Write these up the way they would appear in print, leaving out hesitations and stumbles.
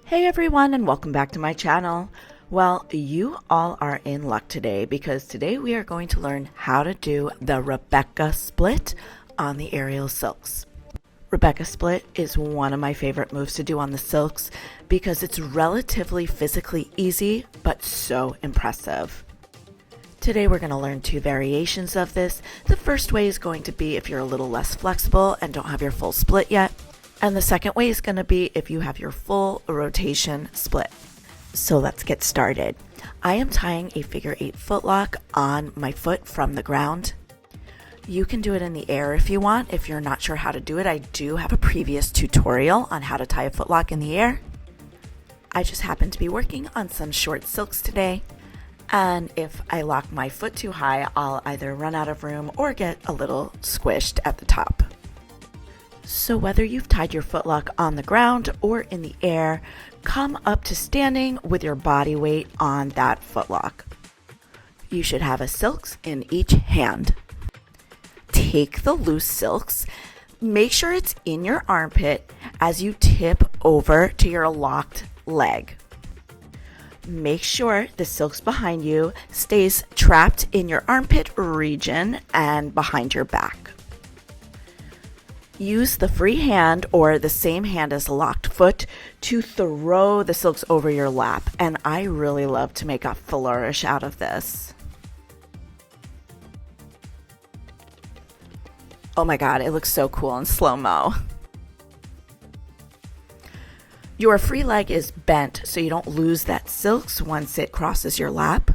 Hey everyone, and welcome back to my channel. Well, you all are in luck today because today we are going to learn how to do the Rebecca split on the aerial silks. Rebecca split is one of my favorite moves to do on the silks because it's relatively physically easy but so impressive. Today we're going to learn two variations of this. The first way is going to be if you're a little less flexible and don't have your full split yet. And the second way is going to be if you have your full rotation split. So let's get started. I am tying a figure 8 footlock on my foot from the ground. You can do it in the air if you want. If you're not sure how to do it, I do have a previous tutorial on how to tie a footlock in the air. I just happen to be working on some short silks today. And if I lock my foot too high, I'll either run out of room or get a little squished at the top. So whether you've tied your footlock on the ground or in the air, come up to standing with your body weight on that footlock. You should have a silks in each hand. Take the loose silks, make sure it's in your armpit as you tip over to your locked leg. Make sure the silks behind you stays trapped in your armpit region and behind your back. Use the free hand or the same hand as the locked foot to throw the silks over your lap, and I really love to make a flourish out of this. Oh my god, it looks so cool in slow-mo. Your free leg is bent so you don't lose that silks once it crosses your lap.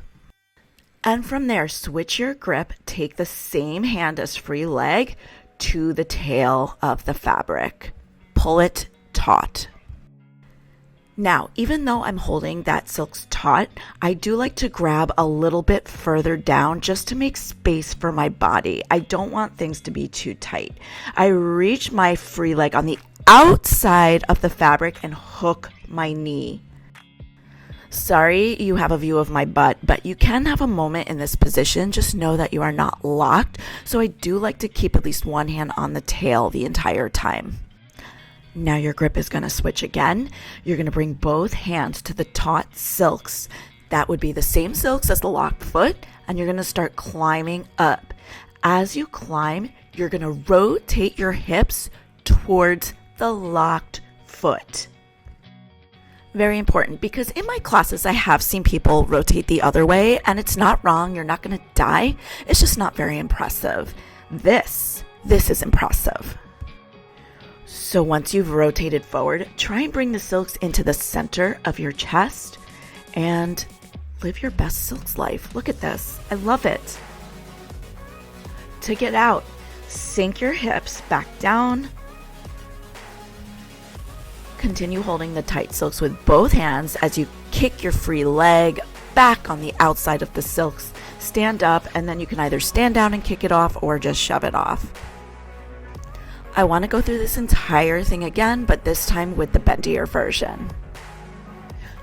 And from there, switch your grip, take the same hand as free leg to the tail of the fabric. Pull it taut. Now, even though I'm holding that silks taut, I do like to grab a little bit further down just to make space for my body. I don't want things to be too tight. I reach my free leg on the outside of the fabric and hook my knee. Sorry you have a view of my butt, but you can have a moment in this position. Just know that you are not locked. So I do like to keep at least one hand on the tail the entire time. Now your grip is going to switch again. You're going to bring both hands to the taut silks. That would be the same silks as the locked foot, and you're going to start climbing up. As you climb, you're going to rotate your hips towards the locked foot. Very important, because in my classes I have seen people rotate the other way, and it's not wrong. You're not going to die. It's just not very impressive. This is impressive. So once you've rotated forward, try and bring the silks into the center of your chest and live your best silks life. Look at this. I love it. To get out, sink your hips back down. Continue holding the tight silks with both hands as you kick your free leg back on the outside of the silks. Stand up, and then you can either stand down and kick it off or just shove it off. I want to go through this entire thing again, but this time with the bendier version.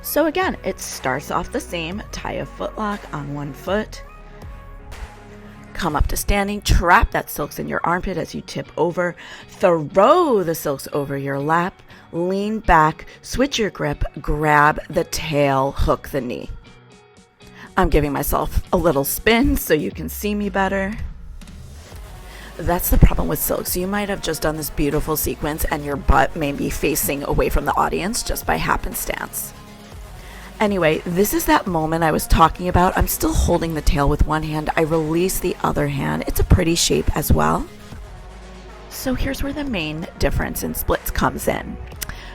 So again, it starts off the same. Tie a footlock on one foot. Come up to standing, trap that silks in your armpit as you tip over. Throw the silks over your lap. Lean back, switch your grip, grab the tail, hook the knee. I'm giving myself a little spin so you can see me better. That's the problem with silks. You might have just done this beautiful sequence and your butt may be facing away from the audience just by happenstance. Anyway, this is that moment I was talking about. I'm still holding the tail with one hand. I release the other hand. It's a pretty shape as well. So here's where the main difference in splits comes in.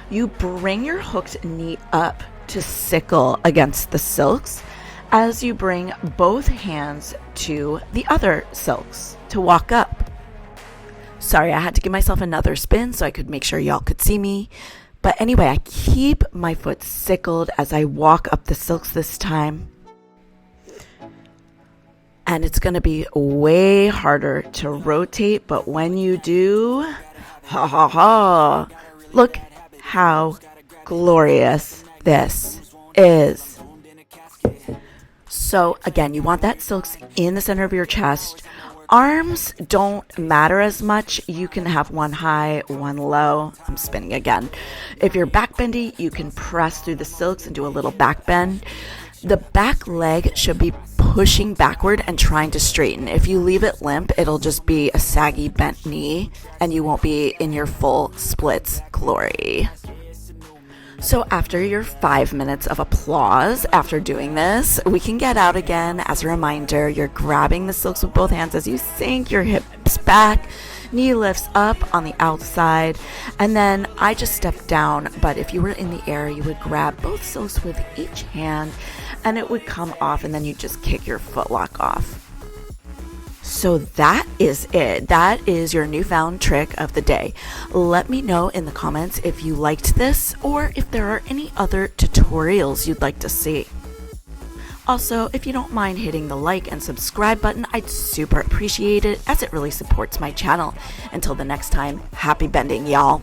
You bring your hooked knee up to sickle against the silks as you bring both hands to the other silks to walk up. Sorry, I had to give myself another spin so I could make sure y'all could see me. But anyway, I keep my foot sickled as I walk up the silks this time. And it's going to be way harder to rotate, but when you do, ha ha ha, look how glorious this is. So again, you want that silks in the center of your chest. arms don't matter as much. You can have one high, one low. I'm spinning again. If you're back bendy, you can press through the silks and do a little back bend. The back leg should be pushing backward and trying to straighten. If you leave it limp, it'll just be a saggy bent knee and you won't be in your full splits glory. So after your 5 minutes of applause after doing this, we can get out again. As a reminder, you're grabbing the silks with both hands as you sink your hips back, knee lifts up on the outside, and then I just stepped down, but if you were in the air, you would grab both silks with each hand and it would come off, and then you just kick your footlock off. So that is it. That is your newfound trick of the day. Let me know in the comments if you liked this or if there are any other tutorials you'd like to see. Also, if you don't mind hitting the like and subscribe button, I'd super appreciate it as it really supports my channel. Until the next time, happy bending, y'all.